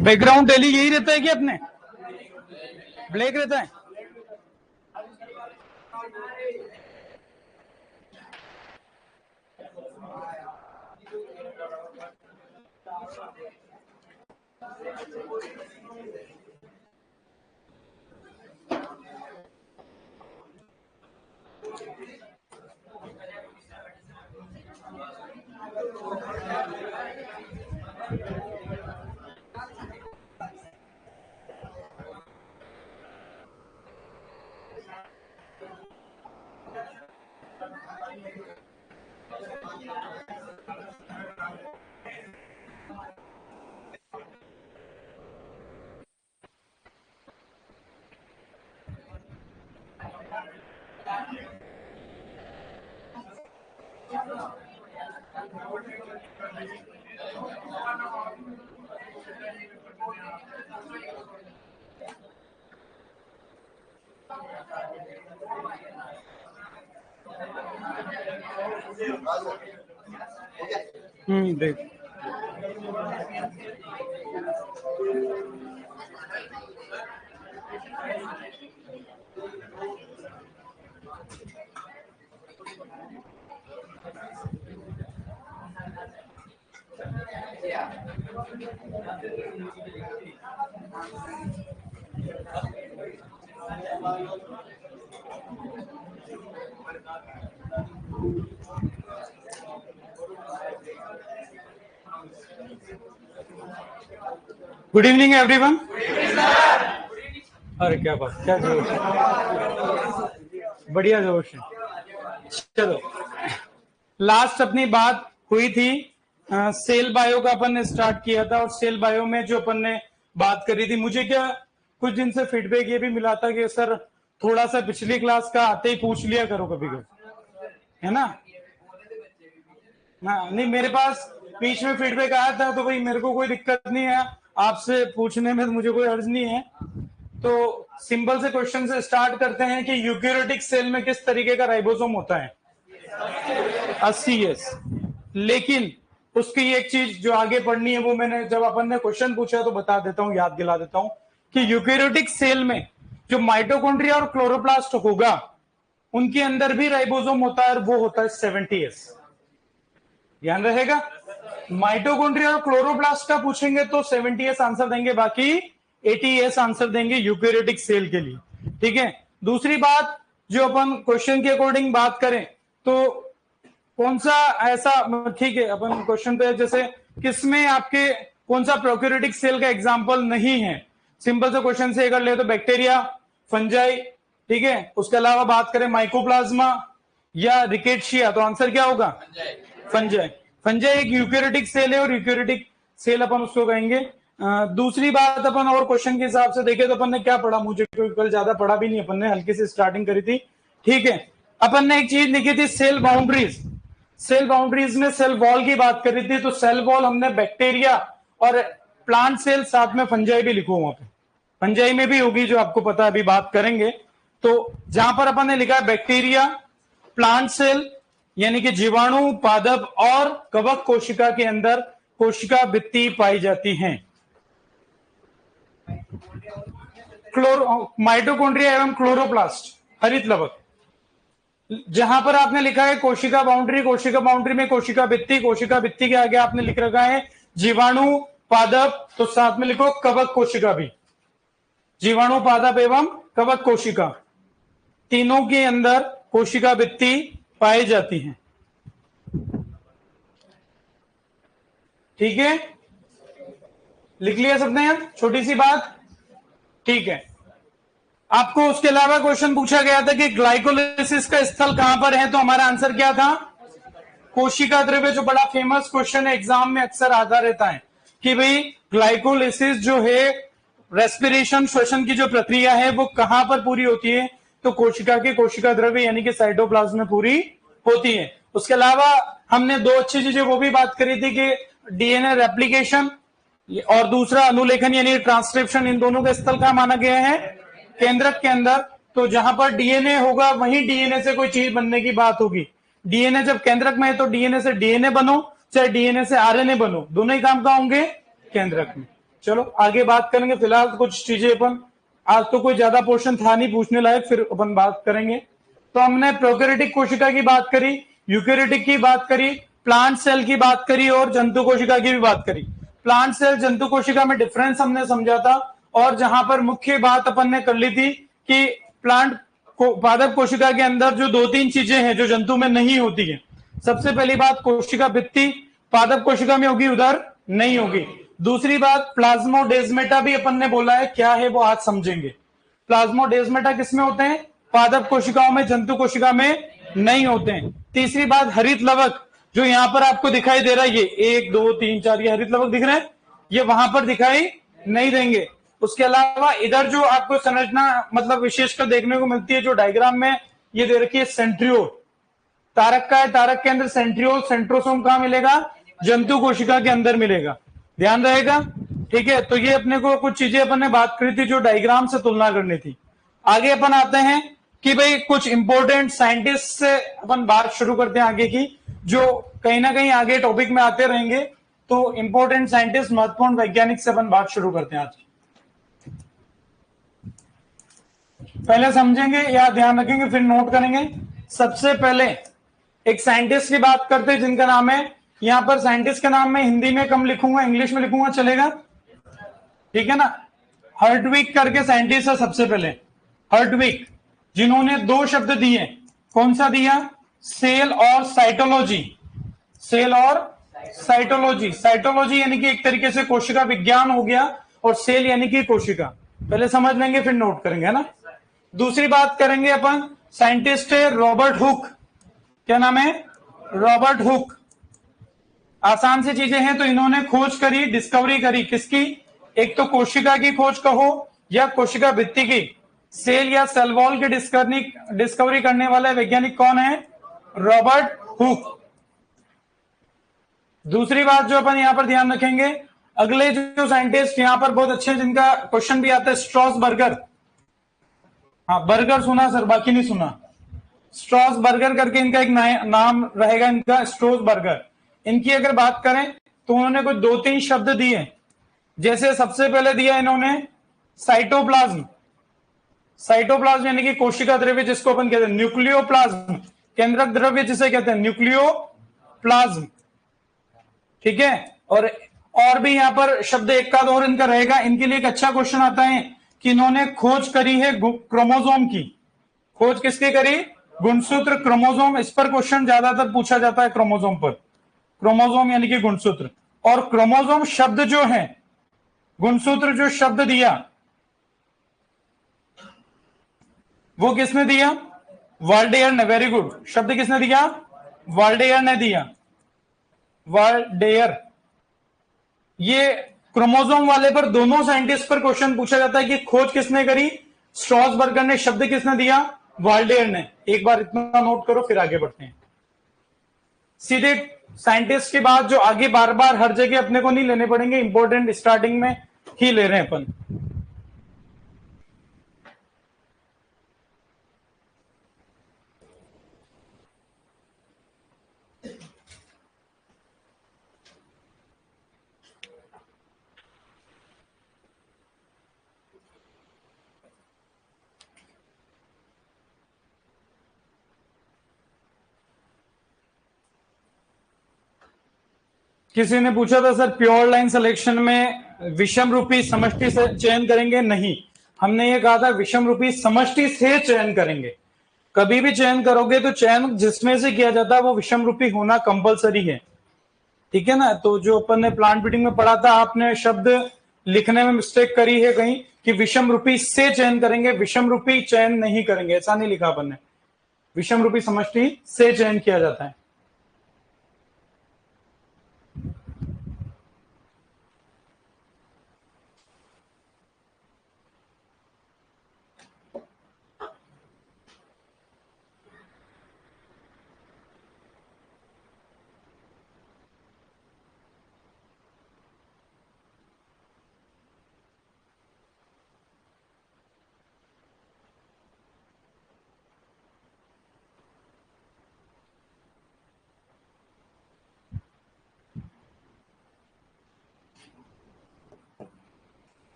Background daily यही रहता है कि अपने ब्लैक रहता है? देख गुड इवनिंग एवरीवन। अरे क्या बात, क्या जोश है, बढ़िया जोश है। चलो, लास्ट अपनी बात हुई थी सेल बायो का, अपन ने स्टार्ट किया था, और सेल बायो में जो अपन ने बात करी थी, मुझे क्या कुछ दिन से फीडबैक ये भी मिला था कि सर थोड़ा सा पिछली क्लास का आते ही पूछ लिया करो कभी कभी, है ना? हाँ, नहीं मेरे पास बीच में फीडबैक आया था, तो भाई मेरे को कोई दिक्कत नहीं है आपसे पूछने में, तो मुझे कोई अर्ज नहीं है। तो सिंपल से क्वेश्चन से स्टार्ट करते हैं कि यूकैरियोटिक सेल में किस तरीके का राइबोसोम होता है? 80S। लेकिन उसकी एक चीज जो आगे पढ़नी है, वो मैंने जब अपन ने क्वेश्चन पूछा तो बता देता हूं, याद दिला देता हूं कि यूकैरियोटिक सेल में जो माइटोकॉन्ड्रिया और क्लोरोप्लास्ट होगा उनके अंदर भी राइबोसोम होता है, और वो होता है 70S। ध्यान रहेगा, माइटोकॉन्ड्रिया और क्लोरोप्लास्ट का पूछेंगे तो 70S आंसर देंगे, बाकी 80S आंसर देंगे यूकैरियोटिक सेल के लिए। ठीक है, दूसरी बात जो अपन क्वेश्चन के अकॉर्डिंग बात करें तो कौन सा ऐसा, ठीक है अपन क्वेश्चन पे जैसे किसमें आपके कौन सा प्रोकैरियोटिक सेल का एग्जांपल नहीं है, सिंपल से क्वेश्चन से अगर ले तो बैक्टीरिया, फंजाई, ठीक है। उसके अलावा बात करें माइकोप्लाज्मा या रिकेट्शिया, तो आंसर क्या होगा? फंजाई। फंजाई एक यूकैरियोटिक सेल है, और यूकैरियोटिक सेल अपन उसको कहेंगे। दूसरी बात अपन और क्वेश्चन के हिसाब से देखें तो अपन ने क्या पढ़ा, मुझे कल ज्यादा पढ़ा भी नहीं, अपन ने हल्की से स्टार्टिंग करी थी। ठीक है, अपन ने एक चीज लिखी थी सेल बाउंड्रीज। सेल बाउंड्रीज में सेल वॉल की बात करी थी, तो सेल वॉल हमने बैक्टीरिया और प्लांट सेल, साथ में फंजाई भी लिखो वहां पे, फंजाई में भी होगी जो आपको पता है, अभी बात करेंगे। तो जहां पर अपन ने लिखा है बैक्टीरिया, प्लांट सेल यानी कि जीवाणु, पादप और कवक कोशिका के अंदर कोशिका भित्ति पाई जाती हैं। माइटोकॉन्ड्रिया एवं क्लोरोप्लास्ट, हरित लवक। जहां पर आपने लिखा है कोशिका बाउंड्री, कोशिका बाउंड्री में कोशिका भित्ति, कोशिका भित्ति के आगे आपने लिख रखा है जीवाणु, पादप, तो साथ में लिखो कवक कोशिका भी। जीवाणु, पादप एवं कवक कोशिका, तीनों के अंदर कोशिका भित्ति पाई जाती है। ठीक है, लिख लिया सबने यार, छोटी सी बात। ठीक है, आपको उसके अलावा क्वेश्चन पूछा गया था कि ग्लाइकोलिसिस का स्थल कहां पर है, तो हमारा आंसर क्या था? कोशिका द्रव्य, जो बड़ा फेमस क्वेश्चन है, एग्जाम में अक्सर आता रहता है कि भाई ग्लाइकोलिसिस जो है, रेस्पिरेशन, श्वसन की जो प्रक्रिया है, वो कहां पर पूरी होती है? तो कोशिका के कोशिका द्रव्य यानी कि साइटोप्लाज्म में पूरी होती है। उसके अलावा हमने दो अच्छी चीजें वो भी बात करी थी कि डीएनए रेप्लिकेशन और दूसरा अनुलेखन यानी ट्रांसक्रिप्शन, इन दोनों का स्थल कहां माना गया है? केंद्रक के अंदर। तो जहां पर डीएनए होगा वहीं डीएनए से कोई चीज बनने की बात होगी। डीएनए जब केंद्रक में है तो डीएनए से डीएनए बनो, चाहे डीएनए से आरएनए बनो, दोनों ही काम कहां होंगे? केंद्रक में। चलो आगे बात करेंगे, फिलहाल कुछ चीजें अपन, आज तो कोई ज्यादा पोर्शन था नहीं पूछने लायक, फिर अपन बात करेंगे। तो हमने प्रोकैरियोटिक कोशिका की बात करी, यूकैरियोटिक की बात करी, प्लांट सेल की बात करी और जंतु कोशिका की भी बात करी। प्लांट सेल जंतु कोशिका में डिफरेंस हमने समझा था, और जहां पर मुख्य बात अपन ने कर ली थी कि प्लांट पादप कोशिका के अंदर जो दो तीन चीजें हैं जो जंतु में नहीं होती है। सबसे पहली बात, कोशिका भित्ति पादप कोशिका में होगी, उधर नहीं होगी। दूसरी बात, प्लाज्मोडेस्मेटा भी अपन ने बोला है, क्या है वो आज समझेंगे। प्लाज्मोडेस्मेटा किसमें होते हैं? पादप कोशिकाओं में, जंतु कोशिका में नहीं होते हैं। तीसरी बात, हरित लवक जो यहां पर आपको दिखाई दे रहा है, ये 1 2 3 4 ये हरित लवक दिख रहे हैं, ये वहां पर दिखाई नहीं देंगे। उसके अलावा इधर जो आपको संरचना मतलब विशेषकर देखने को मिलती है, जो डायग्राम में ये दे रखी है, सेंट्रियोल तारक का है, तारक के अंदर सेंट्रियोल, सेंट्रोसोम कहां मिलेगा? जंतु कोशिका के अंदर मिलेगा, ध्यान रहेगा। ठीक है, तो ये अपने को कुछ चीजें अपन ने बात करी थी जो डायग्राम से तुलना करनी थी। आगे अपन आते हैं कि भाई कुछ इंपॉर्टेंट साइंटिस्ट से अपन बात शुरू करते हैं आगे की, जो कहीं ना कहीं आगे टॉपिक में आते रहेंगे। तो इंपॉर्टेंट साइंटिस्ट, महत्वपूर्ण वैज्ञानिक से अपन बात शुरू करते हैं आज। पहले समझेंगे या ध्यान रखेंगे, फिर नोट करेंगे। सबसे पहले एक साइंटिस्ट की बात करते हैं जिनका नाम है, यहां पर साइंटिस्ट का नाम मैं हिंदी में कम लिखूंगा, इंग्लिश में लिखूंगा, चलेगा? ठीक है ना। हर्टविक करके साइंटिस्ट है सबसे पहले, हर्टविक, जिन्होंने दो शब्द दिए। कौन सा दिया? सेल और साइटोलॉजी। सेल और साइटोलॉजी। साइटोलॉजी यानी कि एक तरीके से कोशिका विज्ञान हो गया, और सेल यानी कि कोशिका। पहले समझ लेंगे फिर नोट करेंगे, है ना। दूसरी बात करेंगे अपन, साइंटिस्ट है रॉबर्ट हुक। क्या नाम है? Robert Hooke. आसान सी चीजें हैं, तो इन्होंने खोज करी, डिस्कवरी करी, किसकी? एक तो कोशिका की खोज कहो या कोशिका भित्ति की। सेल या सेल वॉल की डिस्कवरी करने वाला वैज्ञानिक कौन है? Robert Hooke. दूसरी बात जो अपन यहां पर ध्यान रखेंगे, अगले जो साइंटिस्ट यहां पर बहुत अच्छे हैं, जिनका क्वेश्चन भी आता है, स्ट्रॉसबर्गर। हाँ, बर्गर सुना सर, बाकी नहीं सुना। स्ट्रॉसबर्गर करके इनका एक नाम रहेगा, इनका स्ट्रॉसबर्गर। इनकी अगर बात करें तो उन्होंने कुछ दो तीन शब्द दिए। जैसे सबसे पहले दिया इन्होंने साइटोप्लाज्म। साइटोप्लाज्म यानी कि कोशिका द्रव्य, जिसको अपन कहते हैं न्यूक्लियोप्लाज्म। केंद्रक द्रव्य जिसे कहते हैं न्यूक्लियोप्लाज्म। ठीक है, और भी यहां पर शब्द एक का और इनका रहेगा। इनके लिए एक अच्छा क्वेश्चन आता है कि इन्होंने खोज करी है क्रोमोसोम की। खोज किसकी करी? गुणसूत्र, क्रोमोसोम। इस पर क्वेश्चन ज्यादातर पूछा जाता है, क्रोमोसोम पर। क्रोमोसोम यानी कि गुणसूत्र। और क्रोमोसोम शब्द जो है, गुणसूत्र जो शब्द दिया, वो किसने दिया? वाल्डेयर ने। Very good. शब्द किसने दिया? वाल्डेयर ने दिया। वाल्डेयर। ये क्रोमोसोम वाले पर, दोनों साइंटिस्ट पर क्वेश्चन पूछा जाता है कि खोज किसने करी? स्ट्रॉसबर्गर ने। शब्द किसने दिया? वाल्डेयर ने। एक बार इतना नोट करो, फिर आगे बढ़ते हैं। सीधे साइंटिस्ट की बात जो आगे बार बार हर जगह अपने को नहीं लेने पड़ेंगे, इंपॉर्टेंट स्टार्टिंग में ही ले रहे हैं अपन। किसी ने पूछा था सर, प्योर लाइन सिलेक्शन में विषम रूपी समष्टि से चयन करेंगे? नहीं, हमने ये कहा था विषम रूपी समष्टि से चयन करेंगे। कभी भी चयन करोगे तो चयन जिसमें से किया जाता है वो विषम रूपी होना कंपलसरी है। ठीक है ना। तो जो अपन ने प्लांट ब्रीडिंग में पढ़ा था, आपने शब्द लिखने में मिस्टेक करी है कहीं कि विषम रूपी से चयन करेंगे, विषम रूपी चयन नहीं करेंगे, ऐसा नहीं लिखा अपन ने। विषम रूपी समष्टि से चयन किया जाता है।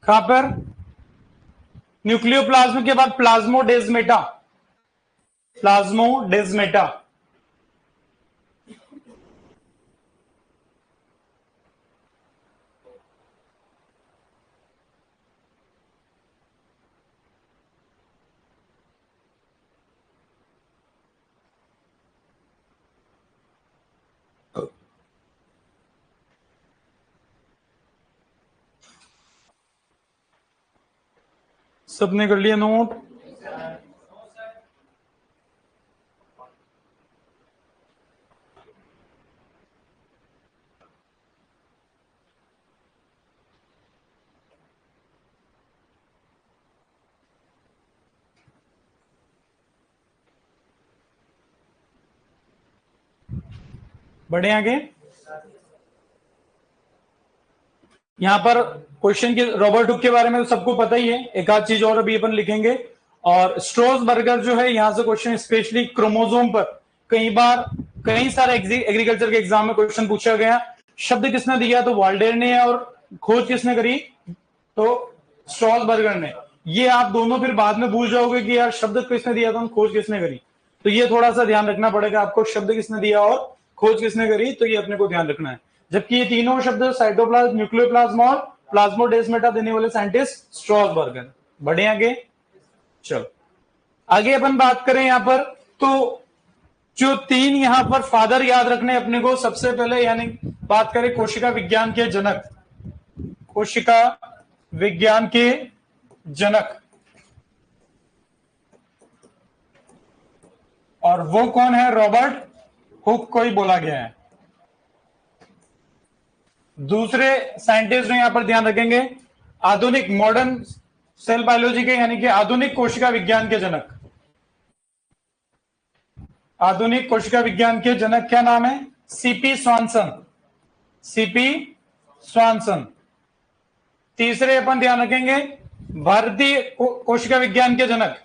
कहां पर? न्यूक्लियोप्लाज्म के बाद प्लाज्मोडेस्मेटा, प्लाज्मोडेस्मेटा। सबने कर लिया नोट? बढ़े आगे। यहां पर क्वेश्चन के रॉबर्ट हुक के बारे में तो सबको पता ही है, एक आध चीज और अभी अपन लिखेंगे। और स्ट्रोसबर्गर जो है, यहां से क्वेश्चन स्पेशली क्रोमोसोम पर कई बार कई सारे एग्रीकल्चर के एग्जाम में क्वेश्चन पूछा गया। शब्द किसने दिया? तो वाल्डेर ने। और खोज किसने करी? तो स्ट्रोसबर्गर ने। ये आप दोनों फिर बाद में भूल जाओगे कि यार शब्द किसने दिया था, खोज किसने करी। तो ये थोड़ा सा ध्यान रखना पड़ेगा आपको, शब्द किसने दिया और खोज किसने करी, तो ये अपने को ध्यान रखना है। जबकि ये तीनों शब्द साइटोप्लाज्म, न्यूक्लियोप्लाज्म और प्लाज्मोडेस्मेटा देने वाले साइंटिस्ट स्ट्रोसबर्गर। बढ़े आगे। चलो आगे अपन बात करें यहां पर, तो जो तीन यहां पर फादर याद रखने अपने को, सबसे पहले यानी बात करें कोशिका विज्ञान के जनक, कोशिका विज्ञान के जनक, और वो कौन है? रॉबर्ट हुक को ही बोला गया है। दूसरे साइंटिस्ट जो यहां पर ध्यान रखेंगे, आधुनिक मॉडर्न सेल बायोलॉजी के, यानी कि आधुनिक कोशिका विज्ञान के जनक, आधुनिक कोशिका विज्ञान के जनक क्या नाम है? CP स्वानसन, CP स्वानसन। तीसरे अपन ध्यान रखेंगे भारतीय कोशिका विज्ञान के जनक,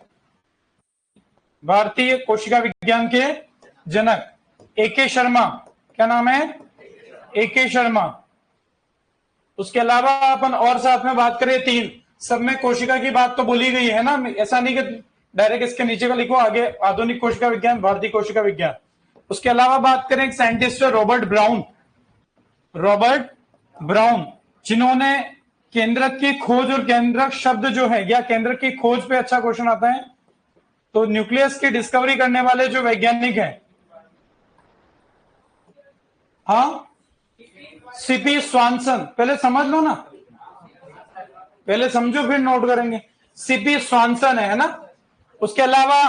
भारतीय कोशिका विज्ञान के जनक एके शर्मा। क्या नाम है? एके शर्मा। उसके अलावा अपन और साथ में बात करें, तीन सब में कोशिका की बात तो बोली गई है ना, ऐसा नहीं कि डायरेक्ट इसके नीचे का लिखो आगे आधुनिक कोशिका विज्ञान, भारतीय कोशिका विज्ञान। उसके अलावा बात करें, एक साइंटिस्ट है रॉबर्ट ब्राउन, रॉबर्ट ब्राउन, जिन्होंने केंद्रक की खोज, और केंद्रक शब्द जो है या केंद्रक की खोज पे अच्छा क्वेश्चन आता है, तो न्यूक्लियस की डिस्कवरी करने वाले जो वैज्ञानिक हैं, हाँ, सीपी स्वानसन। पहले समझ लो ना, पहले समझो फिर नोट करेंगे। सीपी स्वानसन है ना। उसके अलावा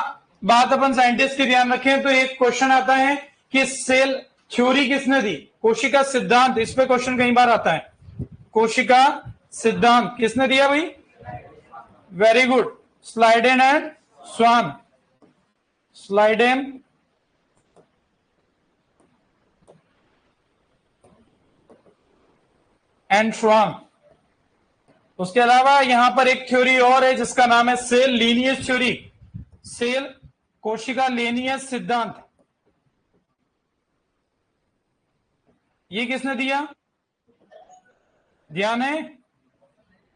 बात अपन साइंटिस्ट की ध्यान रखें, तो एक क्वेश्चन आता है कि सेल थ्योरी किसने दी? कोशिका सिद्धांत, इस पे क्वेश्चन कई बार आता है। कोशिका सिद्धांत किसने दिया भाई? Very good, Schleiden and Schwann, Schleiden and Schwann. उसके अलावा यहां पर एक थ्योरी और है जिसका नाम है सेल लीनियस थ्योरी, सेल कोशिका लीनियस सिद्धांत। ये किसने दिया? ध्यान है,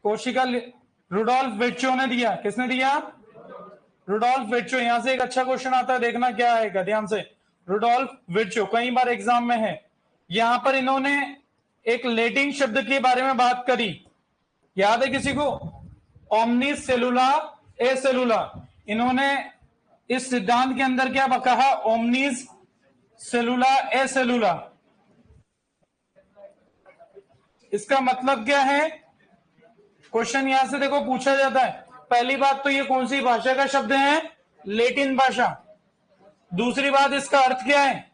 कोशिका रुडोल्फ विर्चो ने दिया। किसने दिया? Rudolf Virchow. यहां से एक अच्छा क्वेश्चन आता है, देखना क्या आएगा ध्यान से। रुडोल्फ विर्चो कई बार एग्जाम में है। यहां पर इन्होंने एक लेटिन शब्द के बारे में बात करी, याद है किसी को? ओमनिस सेलुला ए सेलुला। इन्होंने इस सिद्धांत के अंदर क्या कहा? ओमनिस सेलुला ए सेलुला। इसका मतलब क्या है? क्वेश्चन यहां से देखो पूछा जाता है, पहली बात तो ये कौन सी भाषा का शब्द है? लेटिन भाषा। दूसरी बात, इसका अर्थ क्या है?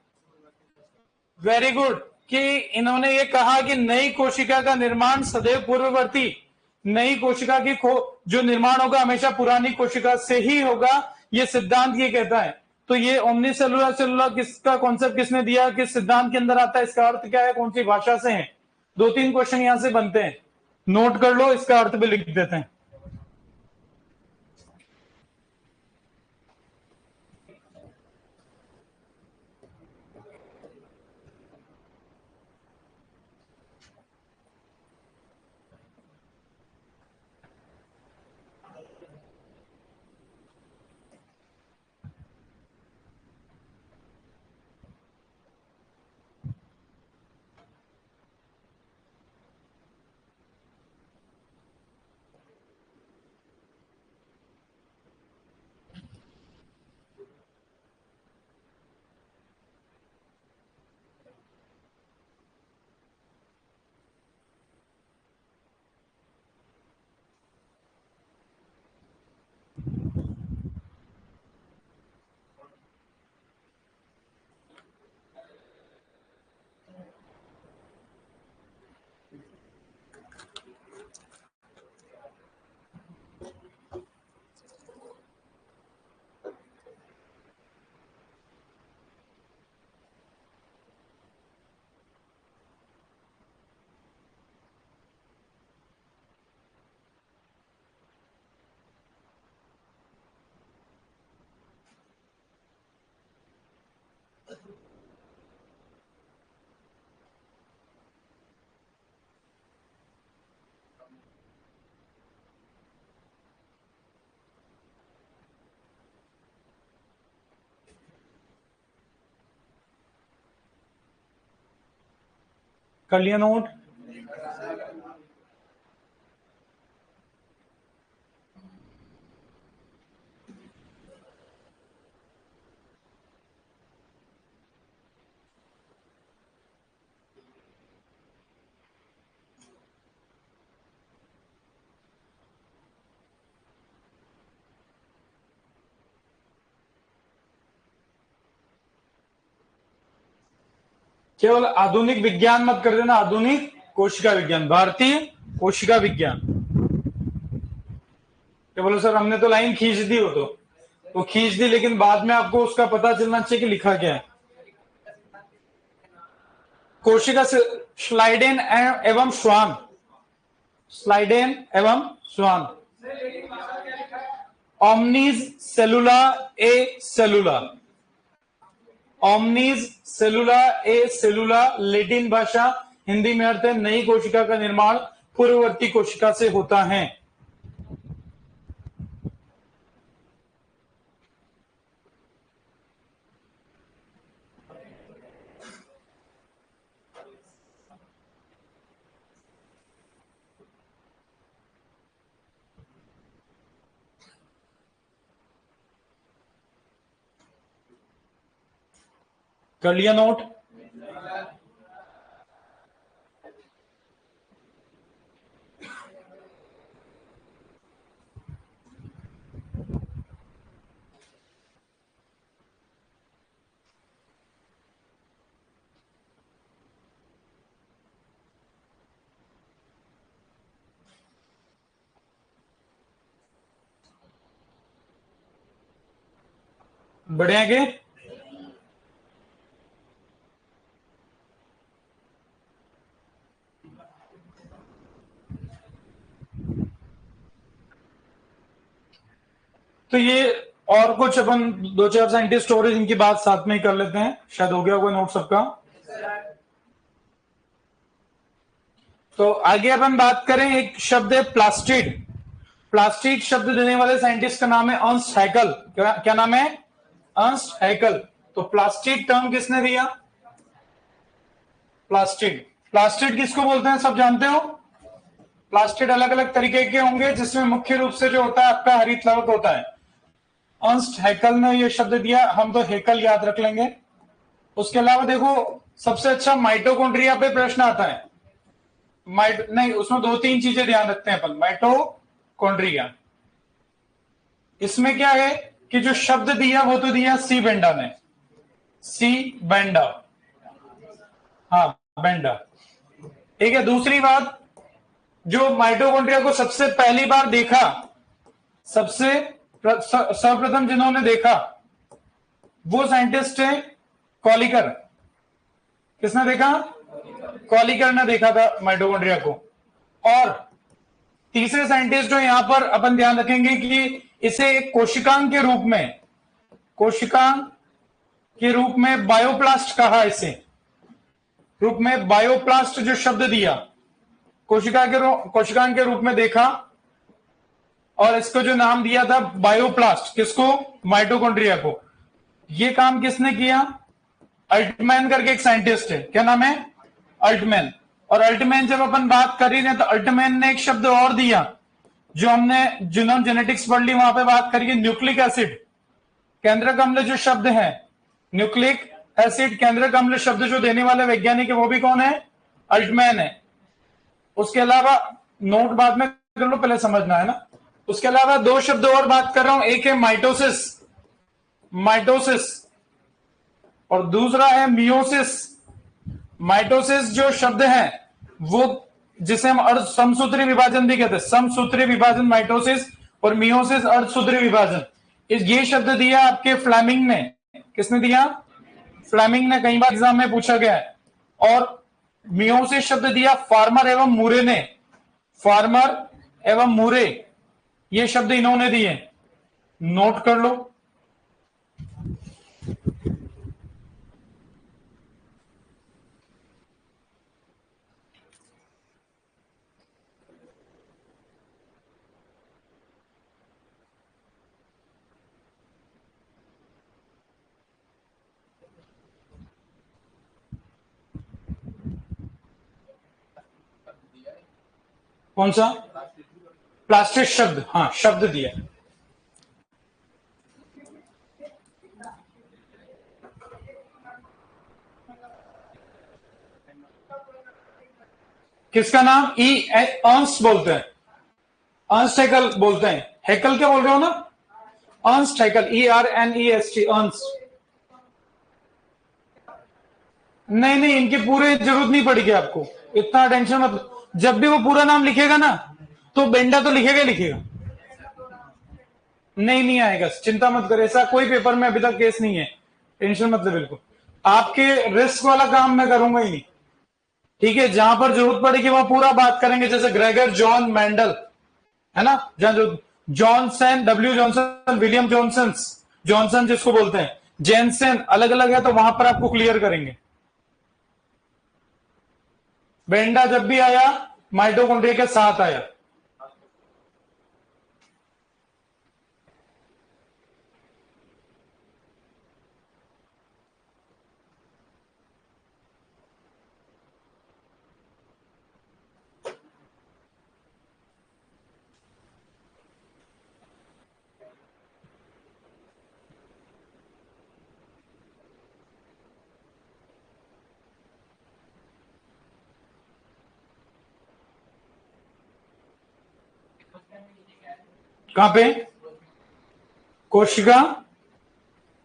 वेरी गुड, कि इन्होंने ये कहा कि नई कोशिका का निर्माण सदैव पूर्ववर्ती, नई कोशिका की जो निर्माण होगा हमेशा पुरानी कोशिका से ही होगा, ये सिद्धांत ये कहता है। तो ये ओमनी सेलुलर सेलुलर किसका कॉन्सेप्ट किसने दिया, किस सिद्धांत के अंदर आता है, इसका अर्थ क्या है, कौन सी भाषा से है? दो तीन क्वेश्चन यहां से बनते हैं, नोट कर लो, इसका अर्थ भी लिख देते हैं। कर लिया नोट? केवल आधुनिक विज्ञान मत कर देना, आधुनिक कोशिका विज्ञान, भारतीय कोशिका विज्ञान। क्या बोलो सर, हमने तो लाइन खींच दी, हो तो खींच दी, लेकिन बाद में आपको उसका पता चलना चाहिए कि लिखा क्या है। कोशिका से स्लाइडेन एवं श्वान, स्लाइडेन एवं श्वान। ओमनीज सेलुला ए सेलुला, ओमनीज सेलुला ए सेलुला लैटिन भाषा, हिंदी में अर्थ है नई कोशिका का निर्माण पूर्ववर्ती कोशिका से होता है। कर लिया नोट? बढ़े आगे? तो ये और कुछ अपन दो चार साइंटिस्ट और इनकी बात साथ में ही कर लेते हैं, शायद हो गया होगा नोट सबका। तो आगे अपन बात करें, एक शब्द है प्लास्टिड। प्लास्टिड शब्द देने वाले साइंटिस्ट का नाम है अर्नस्ट हैकल। क्या नाम है? अर्नस्ट हैकल। तो प्लास्टिड टर्म किसने दिया? प्लास्टिड। प्लास्टिड किसको बोलते हैं, सब जानते हो? प्लास्टिड अलग अलग तरीके के होंगे, जिसमें मुख्य रूप से जो होता है आपका हरित लवक होता है। अर्नस्ट हैकल ने ये शब्द दिया, हम तो हैकल याद रख लेंगे। उसके अलावा देखो, सबसे अच्छा माइटोकॉन्ड्रिया पे प्रश्न आता है। नहीं, उसमें दो तीन चीजें ध्यान रखते हैं अपन। माइटोकॉन्ड्रिया, इसमें क्या है कि जो शब्द दिया वो तो दिया सी बेंडा ने, सी बेंडा, हाँ बेंडा। ठीक है, दूसरी बात, जो माइटोकॉन्ड्रिया को सबसे पहली बार देखा, सबसे सर्वप्रथम जिन्होंने देखा वो साइंटिस्ट है कॉलिकर। किसने देखा? कॉलिकर ने देखा था माइटोकॉन्ड्रिया को। और तीसरे साइंटिस्ट जो यहां पर अपन ध्यान रखेंगे कि इसे एक कोशिकांग के रूप में, कोशिकांग के रूप में बायोप्लास्ट कहा, इसे रूप में बायोप्लास्ट जो शब्द दिया, कोशिकांग के रूप में देखा, और इसको जो नाम दिया था बायोप्लास्ट, किसको? माइटोकॉन्ड्रिया को। ये काम किसने किया? अल्टमैन करके एक साइंटिस्ट है। क्या नाम है? अल्टमैन। और अल्टमैन जब अपन बात कर रही है तो अल्टमैन ने एक शब्द और दिया, जो हमने जीनोम जेनेटिक्स पढ़ ली, वहां पे बात करिए न्यूक्लिक एसिड, केंद्रक अम्ल जो शब्द है, न्यूक्लिक एसिड केंद्रक अम्ल शब्द जो देने वाले वैज्ञानिक है वो भी कौन है? अल्टमैन है। उसके अलावा नोट बाद में कर लो, पहले समझना है ना। उसके अलावा दो शब्द और बात कर रहा हूं, एक है माइटोसिस, माइटोसिस, और दूसरा है मियोसिस। माइटोसिस जो शब्द है वो, जिसे हम समसूत्री विभाजन भी कहते हैं, समसूत्री विभाजन माइटोसिस, और मियोसिस अर्धसूत्री विभाजन। ये शब्द दिया आपके फ्लेमिंग ने। किसने दिया? फ्लेमिंग ने, कई बार एग्जाम में पूछा गया है। और मियोसिस शब्द दिया फार्मर एवं मूरे ने, फार्मर एवं मूरे, ये शब्द इन्होंने दिए। नोट कर लो। कौन सा? प्लास्टिक शब्द, हाँ शब्द दिया। किसका नाम? ई अंश बोलते हैं, अंश हैकल बोलते हैं। हैकल क्या बोल रहे हो ना? अंश हैकल, ERNEST, अंश। नहीं नहीं, इनकी पूरे जरूरत नहीं पड़ेगी आपको, इतना टेंशन मत। जब भी वो पूरा नाम लिखेगा ना तो बेंडा तो लिखेगा ही लिखेगा। नहीं नहीं आएगा, चिंता मत करें, ऐसा कोई पेपर में अभी तक केस नहीं है, टेंशन मत ले बिल्कुल। आपके रिस्क वाला काम मैं करूंगा ही नहीं, ठीक है? जहां पर जरूरत पड़ेगी वहां पूरा बात करेंगे, जैसे ग्रेगर जॉन मैंडल है ना, जहां जो Johnson, W Johnson, William Johnson, Johnson जिसको बोलते हैं, जेनसन अलग अलग है, तो वहां पर आपको क्लियर करेंगे। बेंडा जब भी आया माइटोकॉन्ड्रिया के साथ आया। कहां पे? कोशिका,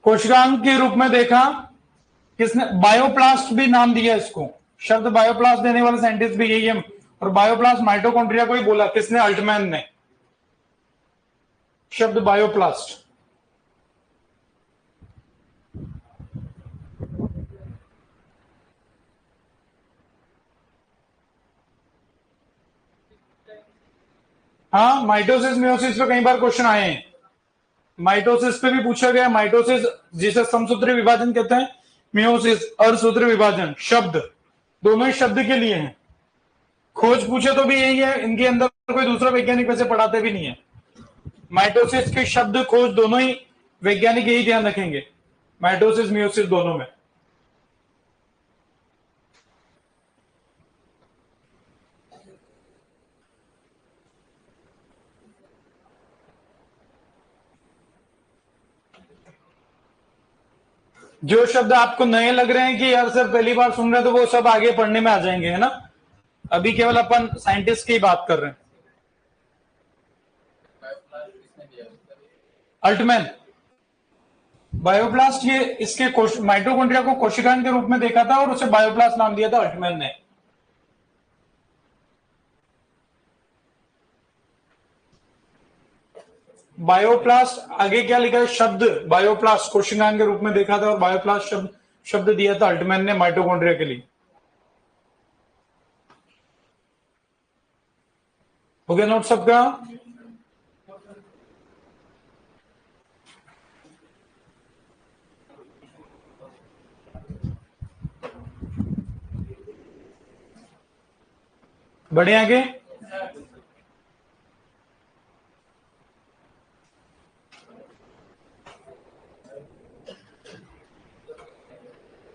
कोशिकांग के रूप में देखा किसने? बायोप्लास्ट भी नाम दिया इसको, शब्द बायोप्लास्ट देने वाला साइंटिस्ट भी यही है। और बायोप्लास्ट माइटोकॉन्ड्रिया को ही बोला, किसने? अल्टमैन ने, शब्द बायोप्लास्ट। हाँ, माइटोसिस मियोसिस पे कई बार क्वेश्चन आए हैं, माइटोसिस पे भी पूछा गया। माइटोसिस जिसे समसूत्री विभाजन कहते हैं, मियोसिस अर्धसूत्री विभाजन, शब्द दोनों ही शब्द के लिए हैं। खोज पूछे तो भी यही है, इनके अंदर कोई दूसरा वैज्ञानिक वैसे पढ़ाते भी नहीं है। माइटोसिस के शब्द खोज दोनों ही वैज्ञानिक यही ध्यान रखेंगे, माइटोसिस मियोसिस दोनों में। जो शब्द आपको नए लग रहे हैं कि यार सर पहली बार सुन रहे हैं, तो वो सब आगे पढ़ने में आ जाएंगे, है ना? अभी केवल अपन साइंटिस्ट की बात कर रहे हैं। अल्टमैन, बायोप्लास्ट, ये इसके माइटोकॉन्ड्रिया को कोशिकाएं के रूप में देखा था और उसे बायोप्लास्ट नाम दिया था अल्टमैन ने। बायोप्लास्ट आगे क्या लिखा है? शब्द बायोप्लास्ट कोशिकाएं के रूप में देखा था और बायोप्लास्ट शब्द दिया था अल्टमैन ने माइटोकॉन्ड्रिया के लिए। हो गया नोट सबका? बढ़े आगे?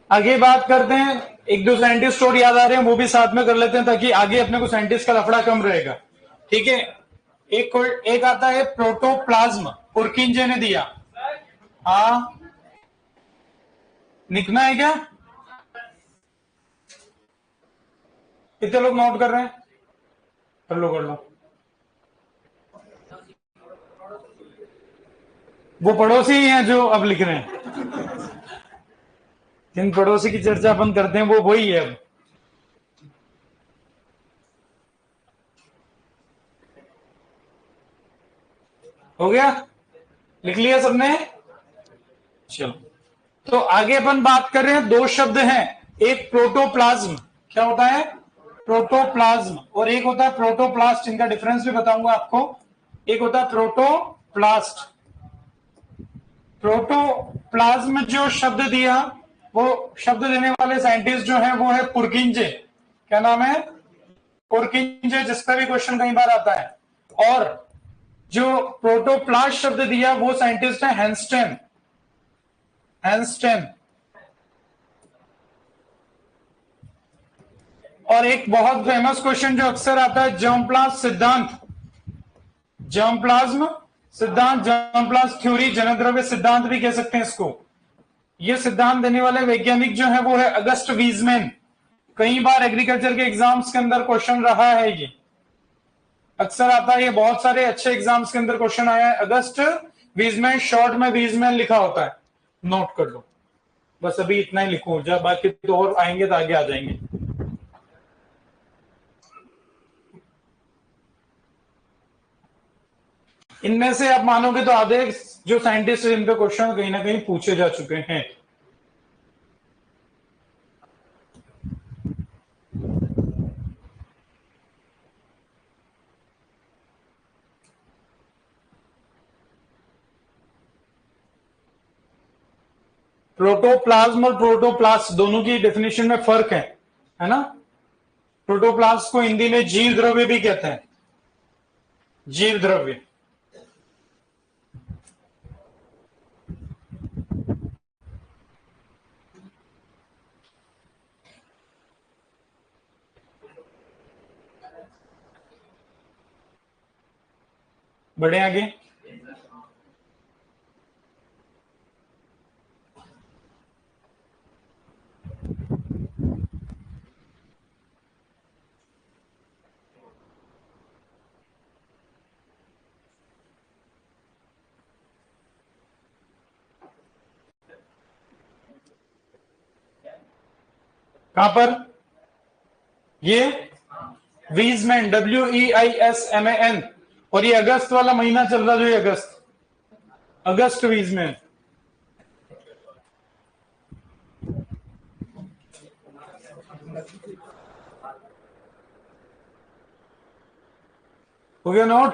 आगे बात करते हैं, एक दो साइंटिस्ट और याद आ रहे हैं, वो भी साथ में कर लेते हैं ताकि आगे अपने को साइंटिस्ट का लफड़ा कम रहेगा, ठीक है? एक आता है प्रोटोप्लाज्म, पुरकिंजे ने दिया। हाँ, लिखना है क्या? कितने लोग नोट कर रहे हैं? कर लो कर लो। वो पड़ोसी ही हैं जो अब लिख रहे हैं, जिन पड़ोसी की चर्चा अपन करते हैं वो वही है अब। हो गया? लिख लिया सबने? चलो, तो आगे अपन बात कर रहे हैं, दो शब्द हैं, एक प्रोटोप्लाज्म, क्या होता है? प्रोटोप्लाज्म, और एक होता है प्रोटोप्लास्ट। इनका डिफरेंस भी बताऊंगा आपको। एक होता है प्रोटोप्लास्ट। प्रोटोप्लाज्म जो शब्द दिया, वो शब्द देने वाले साइंटिस्ट जो है वो है पुरकिंजे। क्या नाम है? पुरकिंजे, जिसका भी क्वेश्चन कई बार आता है। और जो प्रोटोप्लास्ट शब्द दिया वो साइंटिस्ट है हैंस्टेन। हैंस्टेन। और एक बहुत फेमस क्वेश्चन जो अक्सर आता है, जर्मप्लाज्म सिद्धांत, जर्मप्लाज्म सिद्धांत, जर्मप्लाज्म थ्योरी, जनद्रव्य सिद्धांत भी कह सकते हैं इसको। ये सिद्धांत देने वाले वैज्ञानिक जो है वो है अगस्ट वीजमैन। कई बार एग्रीकल्चर के एग्जाम्स के अंदर क्वेश्चन रहा है, ये अक्सर आता है, ये बहुत सारे अच्छे एग्जाम्स के अंदर क्वेश्चन आया है। अगस्ट वीजमैन, शॉर्ट में वीजमैन लिखा होता है, नोट कर लो। बस अभी इतना ही लिखो, जब बाकी तो और आएंगे तो आगे आ जाएंगे। इनमें से आप मानोगे तो आधे जो साइंटिस्ट इन पे क्वेश्चन कहीं ना कहीं पूछे जा चुके हैं। प्रोटोप्लाज्म और प्रोटोप्लास्ट दोनों की डेफिनेशन में फर्क है ना। प्रोटोप्लास्ट को हिंदी में जीव द्रव्य भी कहते हैं, जीव द्रव्य। बढ़े आगे। कहां पर? ये वीजमैन, WEISMAN, और ये अगस्त वाला महीना चल रहा जो ये अगस्त वीजमैन। हो गया नोट?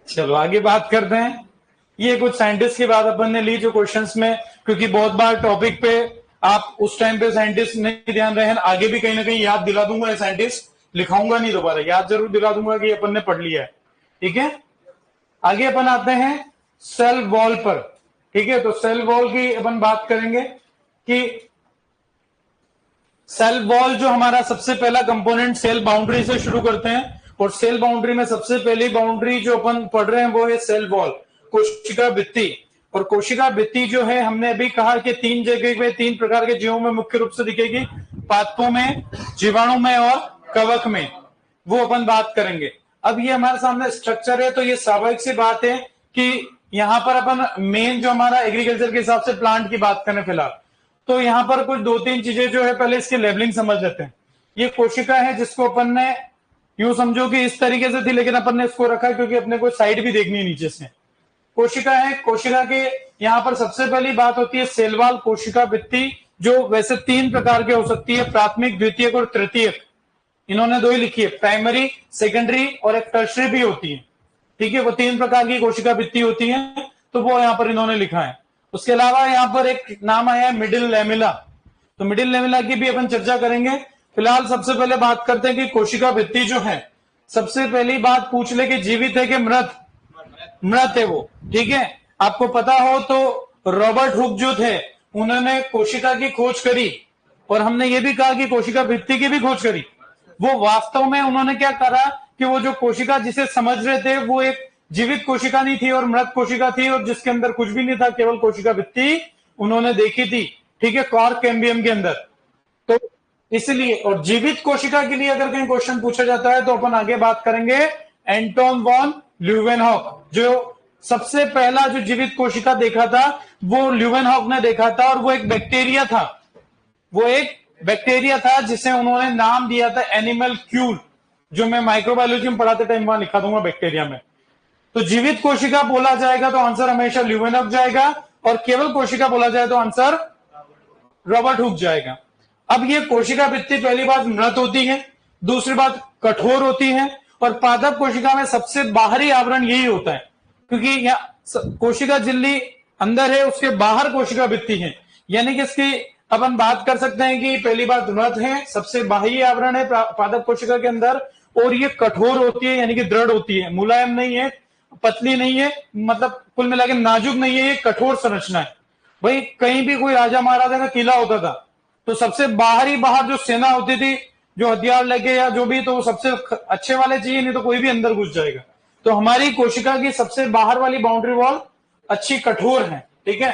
चलो आगे बात करते हैं। ये कुछ साइंटिस्ट की बात अपन ने ली जो क्वेश्चंस में, क्योंकि बहुत बार टॉपिक पे आप उस टाइम पे साइंटिस्ट नहीं ध्यान रहे हैं, आगे भी कहीं ना कहीं याद दिला दूंगा। ये साइंटिस्ट लिखाऊंगा नहीं दोबारा, याद जरूर दिला दूंगा कि अपन ने पढ़ लिया है। ठीक है, आगे अपन आते हैं सेल वॉल पर। ठीक है, तो सेल वॉल की अपन बात करेंगे कि सेल वॉल जो हमारा सबसे पहला कंपोनेंट, सेल बाउंड्री से शुरू करते हैं। और सेल बाउंड्री में सबसे पहली बाउंड्री जो अपन पढ़ रहे हैं वो है सेल वॉल, कोशिका भित्ति। और कोशिका भित्ति जो है, हमने अभी कहा कि तीन जगह पे, तीन प्रकार के जीवों में मुख्य रूप से दिखेगी, पादपों में, जीवाणु में और कवक में। वो अपन बात करेंगे। अब ये हमारे सामने स्ट्रक्चर है, तो ये स्वाभाविक सी बात है कि यहां पर अपन मेन जो हमारा एग्रीकल्चर के हिसाब से प्लांट की बात करें फिलहाल, तो यहां पर कुछ दो तीन चीजें जो है, पहले इसकी लेवलिंग समझ लेते हैं। ये कोशिका है जिसको अपन ने यूं समझो कि इस तरीके से थी, लेकिन अपन ने इसको रखा क्योंकि अपने को साइड भी देखनी है नीचे से। कोशिका है, कोशिका के यहां पर सबसे पहली बात होती है सेल वॉल, कोशिका भित्ति, जो वैसे तीन प्रकार की हो सकती है, प्राथमिक, द्वितीयक और तृतीयक। इन्होंने दो ही लिखी है, प्राइमरी, सेकेंडरी और एक टर्शरी भी होती है। ठीक है, वो तीन प्रकार की कोशिका भित्ति होती है, तो वो यहां पर इन्होंने लिखा है। उसके अलावा यहां पर एक नाम आया है मिडिल लेमिला, तो मिडिल लेमिला की भी अपन चर्चा करेंगे। फिलहाल सबसे पहले बात करते हैं कि कोशिका भित्ति जो है, सबसे पहली बात पूछ ले कि जीवित है कि मृत? मृत है वो। ठीक है, आपको पता हो तो रॉबर्ट हुक जो थे, उन्होंने कोशिका की खोज करी, और हमने ये भी कहा कि कोशिका भित्ति की भी खोज करी। वो वास्तव में उन्होंने क्या करा कि वो जो कोशिका जिसे समझ रहे थे वो एक जीवित कोशिका नहीं थी और मृत कोशिका थी, और जिसके अंदर कुछ भी नहीं था, केवल कोशिका भित्ति उन्होंने देखी थी। ठीक है, कॉर्क कैम्बियम के अंदर। तो इसलिए, और जीवित कोशिका के लिए अगर कहीं क्वेश्चन पूछा जाता है तो अपन आगे बात करेंगे एंटोन वॉन ल्यूवेनहॉक। जो सबसे पहला जो जीवित कोशिका देखा था वो ल्यूवेनहॉक ने देखा था, और वो एक बैक्टीरिया था। वो एक बैक्टीरिया था जिसे उन्होंने नाम दिया था एनिमलक्यूल, जो मैं माइक्रोबायोलॉजी में पढ़ाते टाइम वहां लिखा दूंगा बैक्टीरिया में। तो जीवित कोशिका बोला जाएगा तो आंसर हमेशा ल्यूवेनहॉक जाएगा, और केवल कोशिका बोला जाए तो आंसर रॉबर्ट हुक जाएगा। अब ये कोशिका भित्ति पहली बात मृत होती है, दूसरी बात कठोर होती है, और पादप कोशिका में सबसे बाहरी आवरण यही होता है, क्योंकि यहाँ कोशिका झिल्ली अंदर है, उसके बाहर कोशिका भित्ति है। यानी कि इसकी अपन बात कर सकते हैं कि पहली बात मृत है, सबसे बाह्य आवरण है पादप कोशिका के अंदर, और ये कठोर होती है, यानी कि दृढ़ होती है, मुलायम नहीं है, पतली नहीं है, मतलब कुल मिलाकर नाजुक नहीं है, ये कठोर संरचना है। भाई कहीं भी कोई राजा महाराजा का किला होता था तो सबसे बाहर जो सेना होती थी, जो हथियार लेके या जो भी, तो वो सबसे अच्छे वाले चाहिए, नहीं तो कोई भी अंदर घुस जाएगा। तो हमारी कोशिका की सबसे बाहर वाली बाउंड्री वॉल अच्छी कठोर है, ठीक है।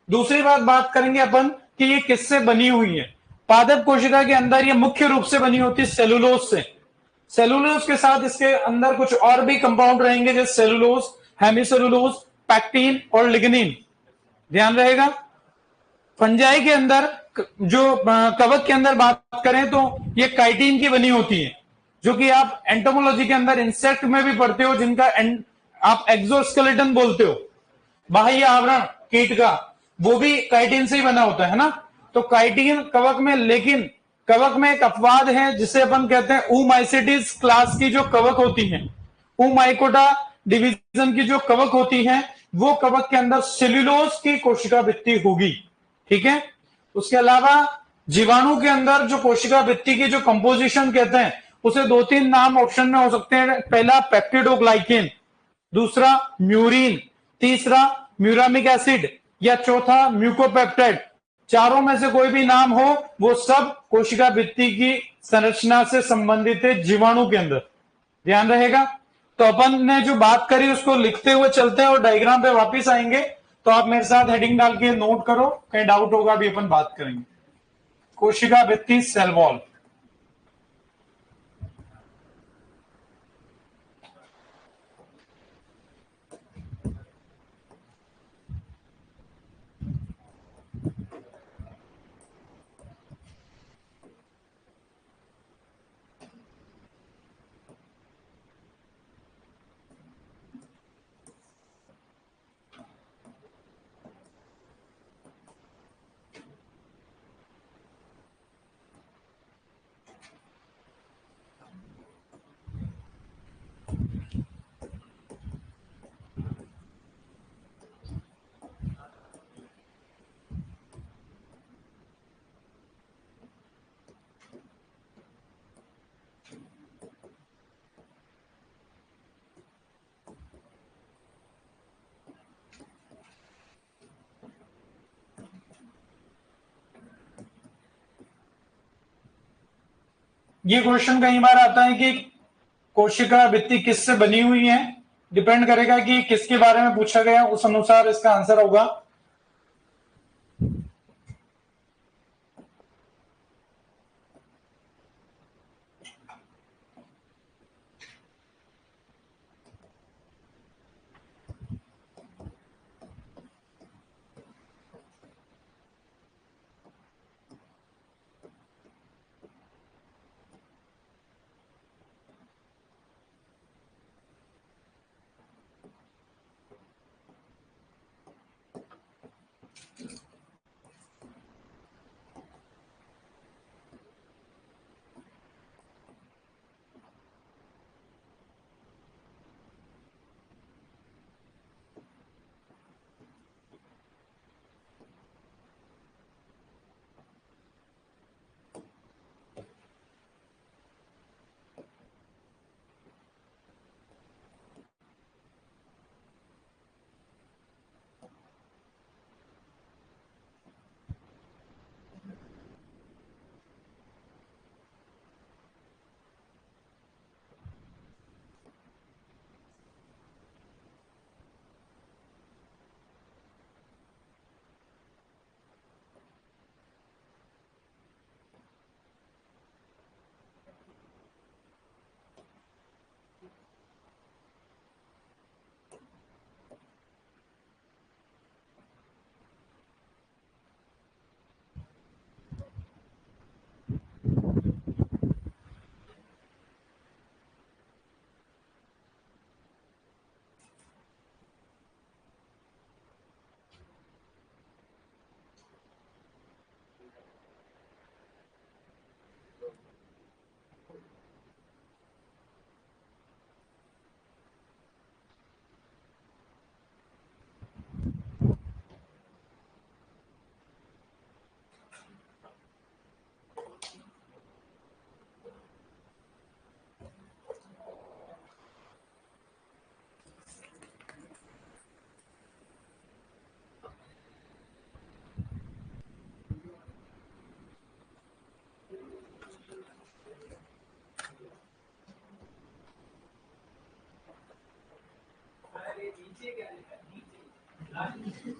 दूसरी बात करेंगे अपन कि ये किससे बनी हुई है। पादप कोशिका के अंदर ये मुख्य रूप से बनी होती है सेलुलोज से। सेलुलोज के साथ इसके अंदर कुछ और भी कंपाउंड रहेंगे, जैसे सेलुलोज, हेमिसेलुलोज, पैक्टीन और लिग्निन। ध्यान रहेगा। फंजाई के अंदर जो कवक के अंदर बात करें तो ये काइटिन की बनी होती है, जो कि आप एंटोमोलॉजी के अंदर इंसेक्ट में भी पढ़ते हो, जिनका आप एक्सोस्केलेटन बोलते हो, बाह्य आवरण कीट का, वो भी काइटिन से ही बना होता है ना। तो काइटिन कवक में, लेकिन कवक में एक अपवाद है जिसे अपन कहते हैं ऊमाइसिटिस क्लास की जो कवक होती है, ऊमाइकोटा डिवीजन की जो कवक होती है, वो कवक के अंदर सेल्यूलोज की कोशिका भित्ति होगी, ठीक है। उसके अलावा जीवाणु के अंदर जो कोशिका भित्ति की जो कंपोजिशन कहते हैं, उसे दो तीन नाम ऑप्शन में हो सकते हैं। पहला पेप्टिडोग्लाइकेन, दूसरा म्यूरिन, तीसरा म्यूरामिक एसिड, या चौथा म्यूकोपेप्टाइड। चारों में से कोई भी नाम हो, वो सब कोशिका भित्ति की संरचना से संबंधित है जीवाणु के अंदर। ध्यान रहेगा। तो अपन ने जो बात करी उसको लिखते हुए चलते हैं और डायग्राम पे वापस आएंगे। तो आप मेरे साथ हेडिंग डाल के नोट करो, कहीं डाउट होगा अभी अपन बात करेंगे। कोशिका भित्ति, सेल वॉल। ये क्वेश्चन कई बार आता है कि कोशिका भित्ति किससे बनी हुई है। डिपेंड करेगा कि किसके बारे में पूछा गया, उस अनुसार इसका आंसर होगा।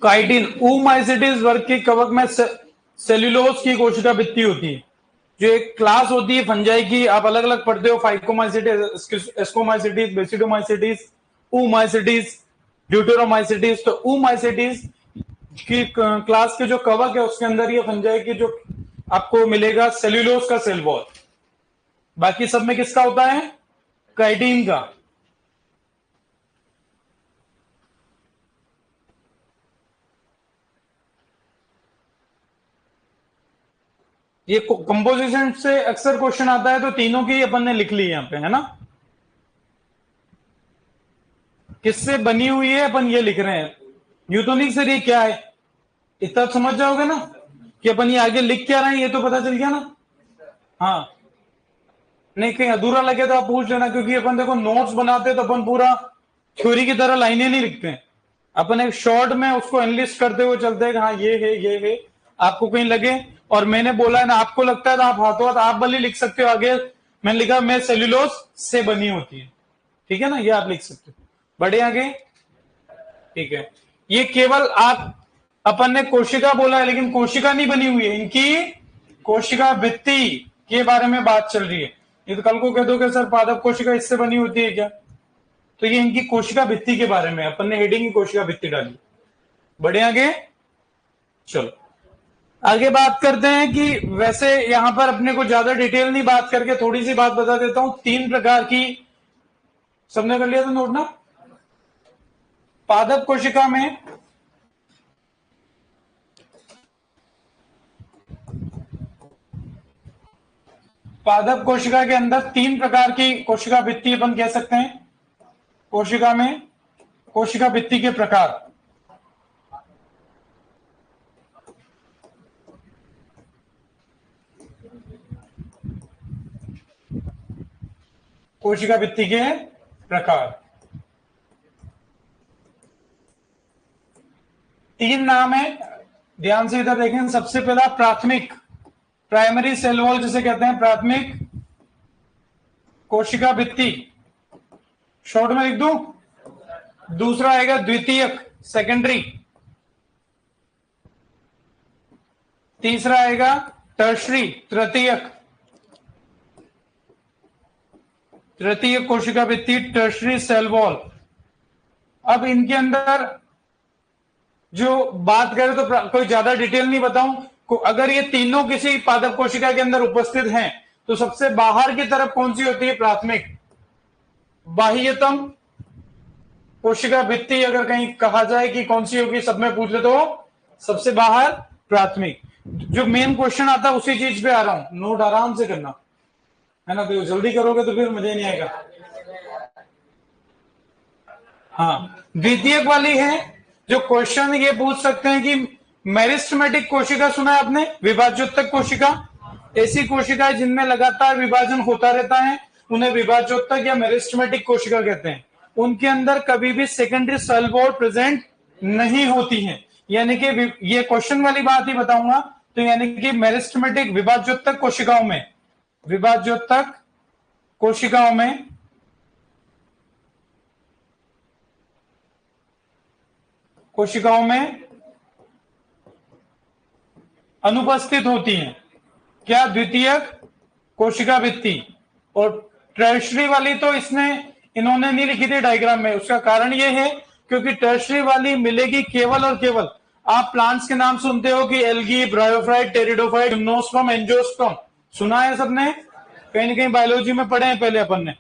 काइटिन oomacetes वर्ग के कवक में सेल्यूलोज की कोशिका भित्ति होती है, जो एक क्लास होती है फंजाई की, आप अलग अलग पढ़ते हो, phycomycetes, ascomycetes, basidiomycetes, oomacetes, deuteromycetes. तो oomacetes की क्लास के जो कवक है उसके अंदर ये फंजाई की जो आपको मिलेगा सेल्यूलोज का सेल वॉल। बाकी सब में किसका होता है? काइटिन का। ये कंपोजिशन से अक्सर क्वेश्चन आता है, तो तीनों की अपन ने लिख ली यहां पे, है ना। किससे बनी हुई है अपन ये लिख रहे हैं, न्यूटोनिक से। ये क्या है इतना समझ जाओगे ना कि अपन ये आगे लिख क्या रहे हैं, ये तो पता चल गया ना। हाँ, नहीं कहीं अधूरा लगे तो आप पूछ लेना, क्योंकि अपन देखो नोट्स बनाते हैं तो अपन पूरा थ्योरी की तरह लाइनें नहीं लिखते हैं, अपन एक शॉर्ट में उसको एनालिस्ट करते हुए चलते हैं कि हाँ ये है ये है। आपको कहीं लगे और मैंने बोला है ना, आपको लगता है तो आप हाथों हाथ आप भले लिख सकते हो आगे, मैंने लिखा मैं सेल्यूलोज से बनी होती है, ठीक है ना, ये आप लिख सकते हो। बढ़े आगे, ठीक है। ये केवल आप अपन ने कोशिका बोला है, लेकिन कोशिका नहीं बनी हुई है, इनकी कोशिका भित्ति के बारे में बात चल रही है। ये तो कल को कह दो कि सर पादप कोशिका इससे बनी होती है क्या, तो ये इनकी कोशिका भित्ति के बारे में अपन ने हेडिंग की कोशिका भित्ति डाली। बढ़े आगे, चलो आगे बात करते हैं कि वैसे यहां पर अपने को ज्यादा डिटेल नहीं बात करके थोड़ी सी बात बता देता हूं। तीन प्रकार की, सबने कर लिया था नोट ना। पादप कोशिका में पादप कोशिका के अंदर तीन प्रकार की कोशिका भित्ति अपन कह सकते हैं। कोशिका में कोशिका भित्ति के प्रकार, कोशिका भित्ति के प्रकार तीन नाम है, ध्यान से इधर देखें। सबसे पहला प्राथमिक, प्राइमरी सेल वॉल जिसे कहते हैं, प्राथमिक कोशिका भित्ति, शॉर्ट में लिख दूं। दूसरा आएगा द्वितीयक, सेकेंडरी। तीसरा आएगा टर्शरी, तृतीयक। तृतीयक कोशिका भित्ति, टर्शरी सेल वॉल। अब इनके अंदर जो बात करें तो कोई ज्यादा डिटेल नहीं बताऊं, अगर ये तीनों किसी पादप कोशिका के अंदर उपस्थित हैं तो सबसे बाहर की तरफ कौन सी होती है? प्राथमिक। बाह्यतम कोशिका भित्ति अगर कहीं कहा जाए कि कौन सी होगी, सब में पूछ ले तो सबसे बाहर प्राथमिक। जो मेन क्वेश्चन आता है उसी चीज पे आ रहा हूं, नोट आराम से करना है ना, तो जल्दी करोगे तो फिर मजा नहीं आएगा। हाँ, द्वितीयक वाली है जो क्वेश्चन ये पूछ सकते हैं कि मेरिस्टेमेटिक कोशिका सुना है आपने, विभाज्योत्तक कोशिका। ऐसी कोशिका जिनमें लगातार विभाजन होता रहता है उन्हें विभाज्योत्तक या मेरिस्टेमेटिक कोशिका कहते हैं। उनके अंदर कभी भी सेकेंडरी सेल वॉल प्रेजेंट नहीं होती है, यानी कि ये क्वेश्चन वाली बात ही बताऊंगा। तो यानी कि मेरिस्टेमेटिक विभाज्योत्तक कोशिकाओं में, विभाज्योत्तक कोशिकाओं में अनुपस्थित होती हैं क्या? द्वितीयक कोशिका भित्ति। और टर्शरी वाली तो इन्होंने नहीं लिखी थी डायग्राम में, उसका कारण यह है क्योंकि टर्शरी वाली मिलेगी केवल और केवल, आप प्लांट्स के नाम सुनते हो कि algae, bryophyte, pteridophyte, gymnosperm, angiosperm, सुना है सबने, कहीं ना कहीं बायोलॉजी में पढ़े हैं पहले अपन ने।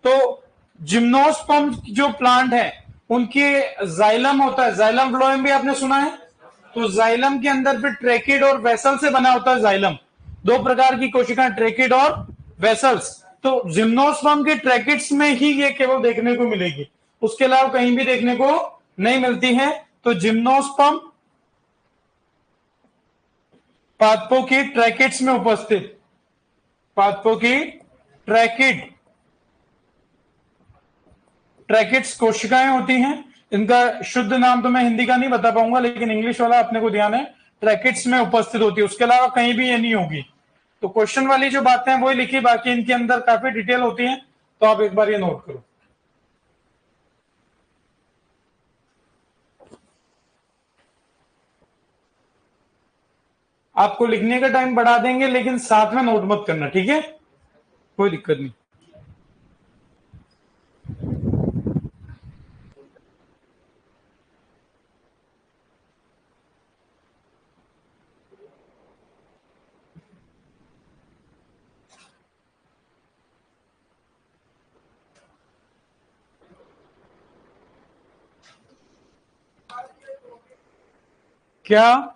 तो जिम्नोस्पर्म जो प्लांट है उनके जाइलम होता है, जाइलम फ्लोएम भी आपने सुना है। तो जाइलम के अंदर फिर ट्रैकिड और वेसल से बना होता है जाइलम। दो प्रकार की कोशिकाएं, ट्रैकिड और वेसल्स। तो जिम्नोस्पर्म के ट्रैकिड्स में ही ये केवल देखने को मिलेगी, उसके अलावा कहीं भी देखने को नहीं मिलती है। तो जिम्नोस्पर्म पादपों की ट्रैकिड्स में उपस्थित, पादपों की ट्रैकिड्स कोशिकाएं होती हैं। इनका शुद्ध नाम तो मैं हिंदी का नहीं बता पाऊंगा, लेकिन इंग्लिश वाला अपने को ध्यान है, ट्रैकिड्स में उपस्थित होती है, उसके अलावा कहीं भी ये नहीं होगी। तो क्वेश्चन वाली जो बातें हैं वही लिखी, बाकी इनके अंदर काफी डिटेल होती है, तो आप एक बार ये नोट करो। आपको लिखने का टाइम बढ़ा देंगे, लेकिन साथ में नोट मत करना, ठीक है? कोई दिक्कत नहीं। क्या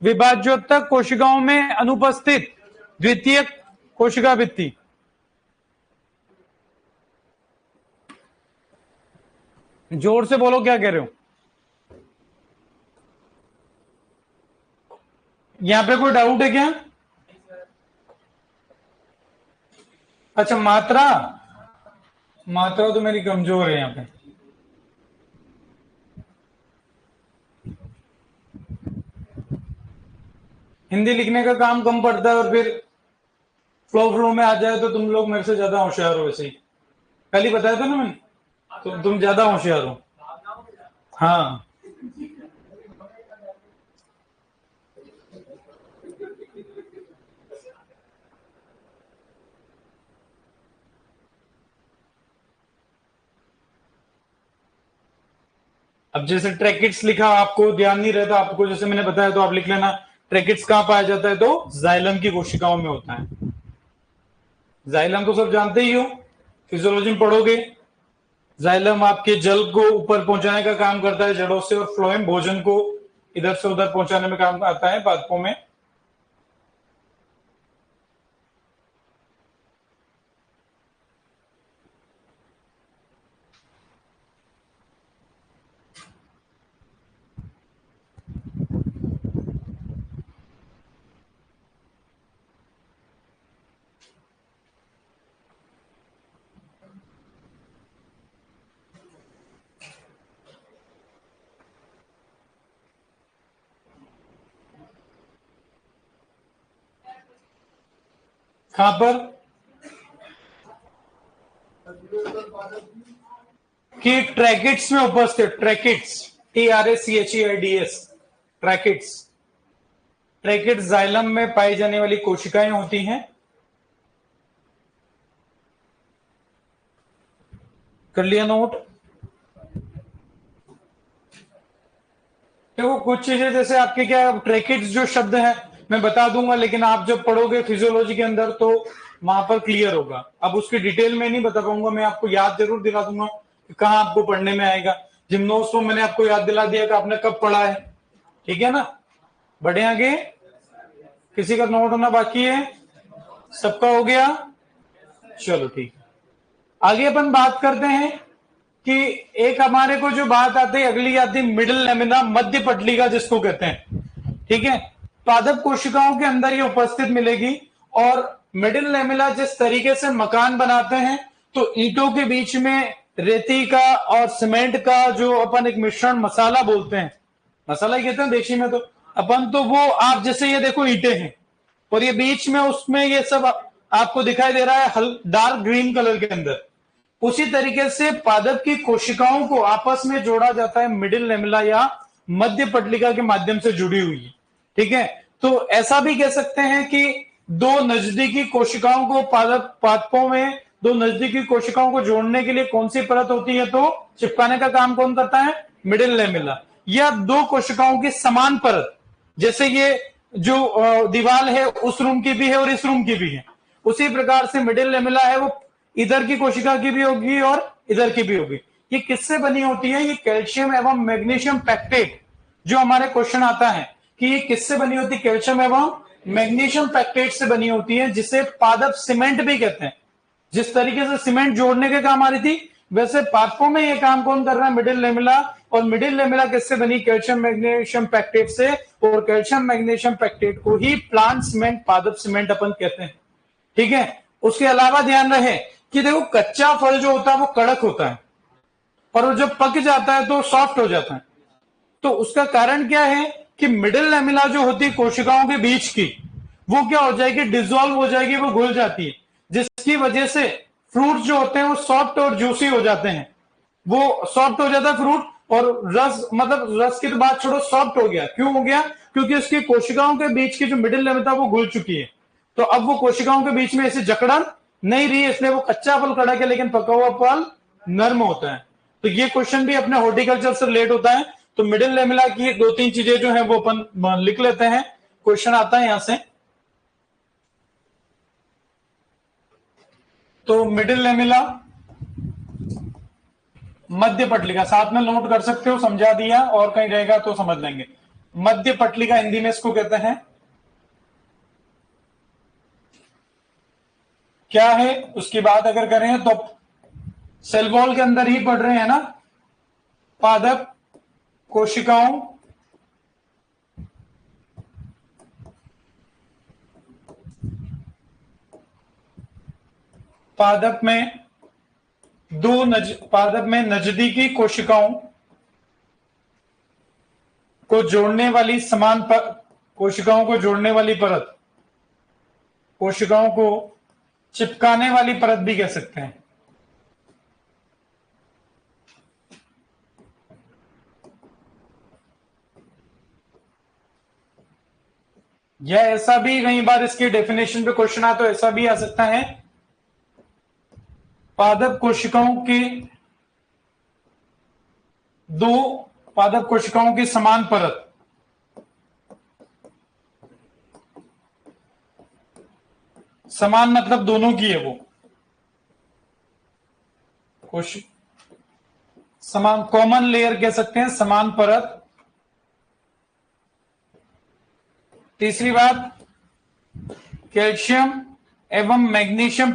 विभाज्योतक कोशिकाओं में अनुपस्थित द्वितीय कोशिका भित्ति? जोर से बोलो, क्या कह रहे हो? यहां पे कोई डाउट है क्या? अच्छा, मात्रा मात्रा तो मेरी कमजोर है यहाँ पे। हिंदी लिखने का काम कम पड़ता है और फिर फ्लो में आ जाए तो तुम लोग मेरे से ज्यादा होशियार हो। वैसे ही कल ही बताया था ना मैंने, तो तुम ज्यादा होशियार हो। हाँ, अब जैसे ट्रैकिट्स लिखा, आपको ध्यान नहीं रहता, आपको जैसे मैंने बताया तो आप लिख लेना। ट्रैकिट्स कहां पाया जाता है? तो जाइलम की कोशिकाओं में होता है। जाइलम तो सब जानते ही हो, फिजियोलॉजी में पढ़ोगे। जाइलम आपके जल को ऊपर पहुंचाने का काम करता है जड़ों से, और फ्लोएम भोजन को इधर से उधर पहुंचाने में काम आता है पादपों में। कहां पर? कि ट्रैकिट्स में उपस्थित, ट्रैकिट्स, TRACHEIDS, ट्रैकिट्स। ट्रैकिट्स जाइलम में पाई जाने वाली कोशिकाएं होती हैं। कर लिया नोट? देखो कुछ चीजें जैसे आपके क्या, ट्रैकिट्स जो शब्द है मैं बता दूंगा, लेकिन आप जब पढ़ोगे फिजियोलॉजी के अंदर तो वहां पर क्लियर होगा। अब उसकी डिटेल में नहीं बता पाऊंगा, मैं आपको याद जरूर दिला दूंगा कि कहाँ आपको पढ़ने में आएगा। जिम्नोस को मैंने आपको याद दिला दिया कि आपने कब पढ़ा है, ठीक है ना? बढ़े आगे? किसी का नोट होना बाकी है? सबका हो गया? चलो ठीक है, आगे अपन बात करते हैं कि एक हमारे को जो बात आती है, अगली आती है मिडिल लेमिना, मध्य पटलिका जिसको कहते हैं, ठीक है? पादप कोशिकाओं के अंदर ये उपस्थित मिलेगी। और मिडिल लेमिना जिस तरीके से मकान बनाते हैं, तो ईंटों के बीच में रेती का और सीमेंट का जो अपन एक मिश्रण मसाला बोलते हैं, मसाला ही कहते हैं देशी में तो अपन, तो वो आप जैसे ये देखो ईंटें हैं और ये बीच में उसमें ये सब आपको दिखाई दे रहा है डार्क ग्रीन कलर के अंदर। उसी तरीके से पादप की कोशिकाओं को आपस में जोड़ा जाता है मिडिल लेमिना या मध्य पटलिका के माध्यम से जुड़ी हुई है, ठीक है? तो ऐसा भी कह सकते हैं कि दो नजदीकी कोशिकाओं को पादपों में दो नजदीकी कोशिकाओं को जोड़ने के लिए कौन सी परत होती है? तो चिपकाने का काम कौन करता है? Middle lamina. या दो कोशिकाओं की समान परत, जैसे ये जो दीवार है उस रूम की भी है और इस रूम की भी है, उसी प्रकार से मिडिल लेमिना है वो इधर की कोशिका की भी होगी और इधर की भी होगी। ये किससे बनी होती है? ये कैल्शियम एवं मैग्नीशियम पैक्टेट, जो हमारे क्वेश्चन आता है कि ये किससे बनी होती है? कैल्शियम एवं मैग्नीशियम पैक्टेट से बनी होती है, जिसे पादप सीमेंट भी कहते हैं। जिस तरीके से सीमेंट जोड़ने के काम आ रही थी, वैसे पादपों में ये काम कौन कर रहा है? Middle lamina. और मिडिल लेमिना किससे बनी? कैल्शियम मैग्नीशियम पैक्टेट से। और कैल्शियम मैग्नीशियम पैक्टेट को ही प्लांट सीमेंट, पादप सीमेंट अपन कहते हैं, ठीक है? उसके अलावा ध्यान रहे कि देखो कच्चा फल जो होता है वो कड़क होता है, और वो जब पक जाता है तो सॉफ्ट हो जाता है। तो उसका कारण क्या है कि मिडिल लेमिना जो होती है कोशिकाओं के बीच की, वो क्या हो जाएगी? डिसॉल्व हो जाएगी, वो घुल जाती है, जिसकी वजह से फ्रूट जो होते हैं वो सॉफ्ट और जूसी हो जाते हैं। वो सॉफ्ट हो जाता है फ्रूट, और रस मतलब रस की तो बात छोड़ो, सॉफ्ट हो गया। क्यों हो गया? क्योंकि उसकी कोशिकाओं के बीच की जो मिडिल लेयर था वो घुल चुकी है। तो अब वो कोशिकाओं के बीच में ऐसे जकड़न नहीं रही, इसलिए वो कच्चा फल कड़क है लेकिन पका हुआ फल नर्म होता है। तो ये क्वेश्चन भी अपने हॉर्टिकल्चर से रिलेट होता है। तो मिडिल लेमिला की दो तीन चीजें जो है वो अपन लिख लेते हैं, क्वेश्चन आता है यहां से। तो मिडिल लेमिला, मध्य पटलिका, साथ में नोट कर सकते हो, समझा दिया, और कहीं रहेगा तो समझ लेंगे। मध्य पटलिका हिंदी में इसको कहते हैं, क्या है उसकी बात अगर करें तो सेल वॉल के अंदर ही पढ़ रहे हैं ना, पादप कोशिकाओं पादप में पादप में नजदीकी कोशिकाओं को जोड़ने वाली कोशिकाओं को जोड़ने वाली परत, कोशिकाओं को चिपकाने वाली परत भी कह सकते हैं। या ऐसा भी कई बार इसकी डेफिनेशन पे क्वेश्चन आ तो ऐसा भी आ सकता है, पादप कोशिकाओं के दो पादप कोशिकाओं की समान परत, समान मतलब दोनों की है वो समान, कॉमन लेयर कह सकते हैं, समान परत। तीसरी बात, कैल्शियम एवं मैग्नीशियम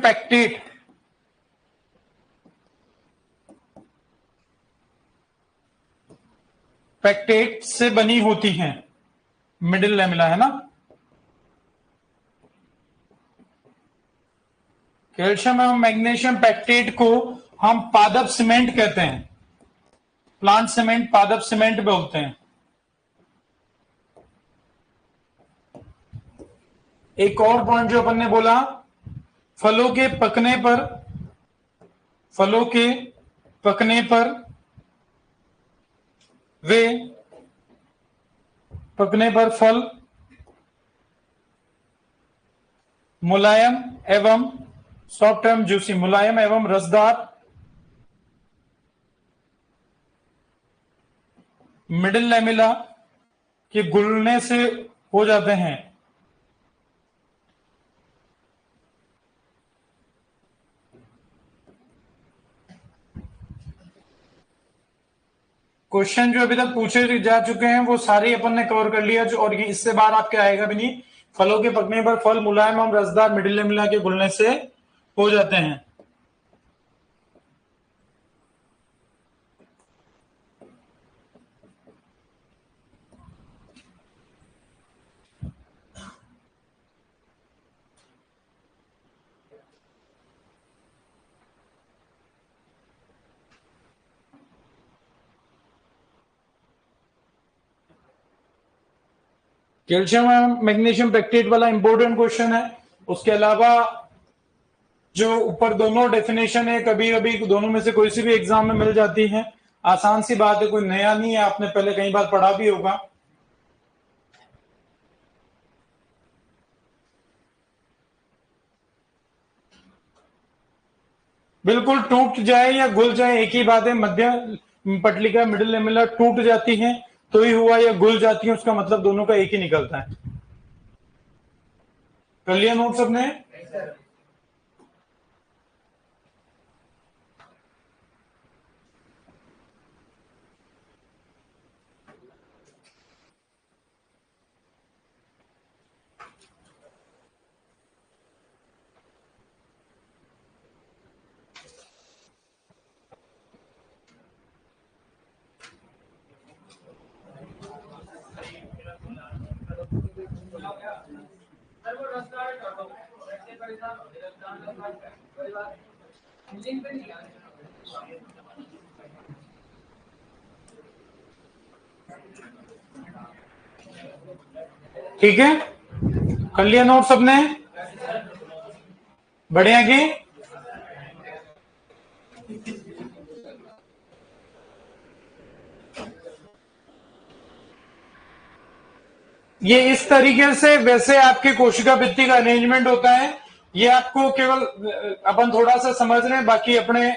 पैक्टेट से बनी होती हैं मिडिल लेमिला, है ना। कैल्शियम एवं मैग्नीशियम पैक्टेट को हम पादप सीमेंट कहते हैं, प्लांट सीमेंट, पादप सीमेंट बोलते हैं। एक और पॉइंट जो अपन ने बोला, फलों के पकने पर वे पकने पर फल मुलायम एवं सॉफ्ट एवं जूसी, मुलायम एवं रसदार मिडिल लेमिला के घुलने से हो जाते हैं। क्वेश्चन जो अभी तक पूछे जा चुके हैं वो सारे अपन ने कवर कर लिया, जो और ये इससे बाहर आपके आएगा भी नहीं। फलों के पकने पर फल मुलायम एवं रसदार मिडिल लेमिला के घुलने से हो जाते हैं। कैल्शियम एवं मैग्नीशियम पैक्टेट वाला इंपॉर्टेंट क्वेश्चन है। उसके अलावा जो ऊपर दोनों डेफिनेशन है, कभी कभी दोनों में से कोई सी भी एग्जाम में मिल जाती है, आसान सी बात है, कोई नया नहीं है, आपने पहले कई बार पढ़ा भी होगा। बिल्कुल टूट जाए या घुल जाए एक ही बात है। मध्य पटलिका मिडिल लेमिला टूट जाती है तो ही हुआ, या घुल जाती है उसका मतलब दोनों का एक ही निकलता है। कर लिया नोट सबने? ठीक है, कर लिया नोट सबने? बढ़े आगे। ये इस तरीके से वैसे आपके कोशिका भित्ति का अरेंजमेंट होता है। ये आपको केवल अपन थोड़ा सा समझ रहे हैं, बाकी अपने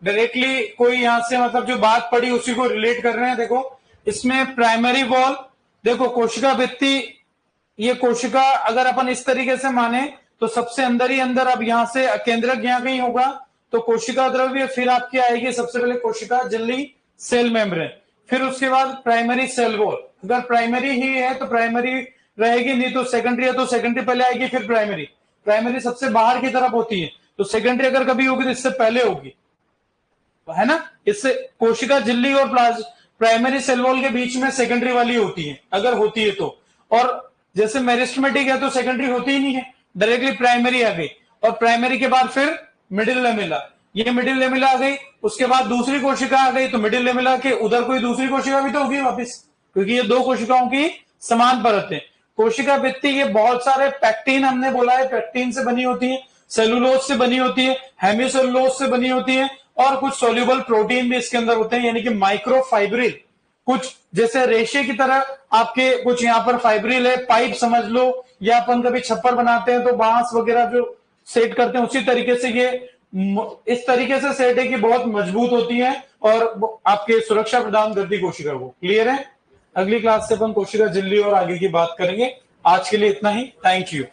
डायरेक्टली कोई यहां से मतलब जो बात पड़ी उसी को रिलेट कर रहे हैं। देखो इसमें प्राइमरी वॉल, देखो कोशिका भित्ति, ये कोशिका अगर अपन इस तरीके से माने तो सबसे अंदर ही अंदर, अब यहां से केंद्रक यहां कहीं होगा तो कोशिका द्रव्य, फिर आपकी आएगी सबसे पहले कोशिका झिल्ली, सेल मेम्ब्रेन, फिर उसके बाद प्राइमरी सेल वॉल। अगर प्राइमरी ही है तो प्राइमरी रहेगी, नहीं तो सेकेंडरी है तो सेकेंडरी पहले आएगी फिर प्राइमरी। प्राइमरी सबसे बाहर की तरफ होती है तो सेकेंडरी अगर कभी होगी तो इससे पहले होगी, है ना। इससे कोशिका झिल्ली और प्राइमरी सेल वॉल के बीच में सेकेंडरी वाली होती है अगर होती है तो। और जैसे मेरिस्टेमेटिक है तो सेकेंडरी होती ही नहीं है, डायरेक्टली प्राइमरी आ गई, और प्राइमरी के बाद फिर मिडिल लेमिला, ये मिडिल लेमिला आ गई, उसके बाद दूसरी कोशिका आ गई तो मिडिल लेमिला के उधर कोई दूसरी कोशिका भी तो होगी वापस, क्योंकि ये दो कोशिकाओं की समान परत है। कोशिका भित्ति ये बहुत सारे पैक्टीन, हमने बोला है पैक्टीन से बनी होती है, सेलुलोज से बनी होती है, हेमिसेलुलोज से बनी होती है, और कुछ सोल्यूबल प्रोटीन भी इसके अंदर होते हैं, यानी कि माइक्रोफाइब्रिल, कुछ जैसे रेशे की तरह आपके कुछ यहाँ पर फाइब्रिल है, पाइप समझ लो, या अपन कभी छप्पर बनाते हैं तो बांस वगैरह जो सेट करते हैं उसी तरीके से ये इस तरीके से सेट है कि बहुत मजबूत होती है और आपके सुरक्षा प्रदान करती कोशिका को। क्लियर है। अगली क्लास से अपन कोशिका झिल्ली और आगे की बात करेंगे। आज के लिए इतना ही। Thank you.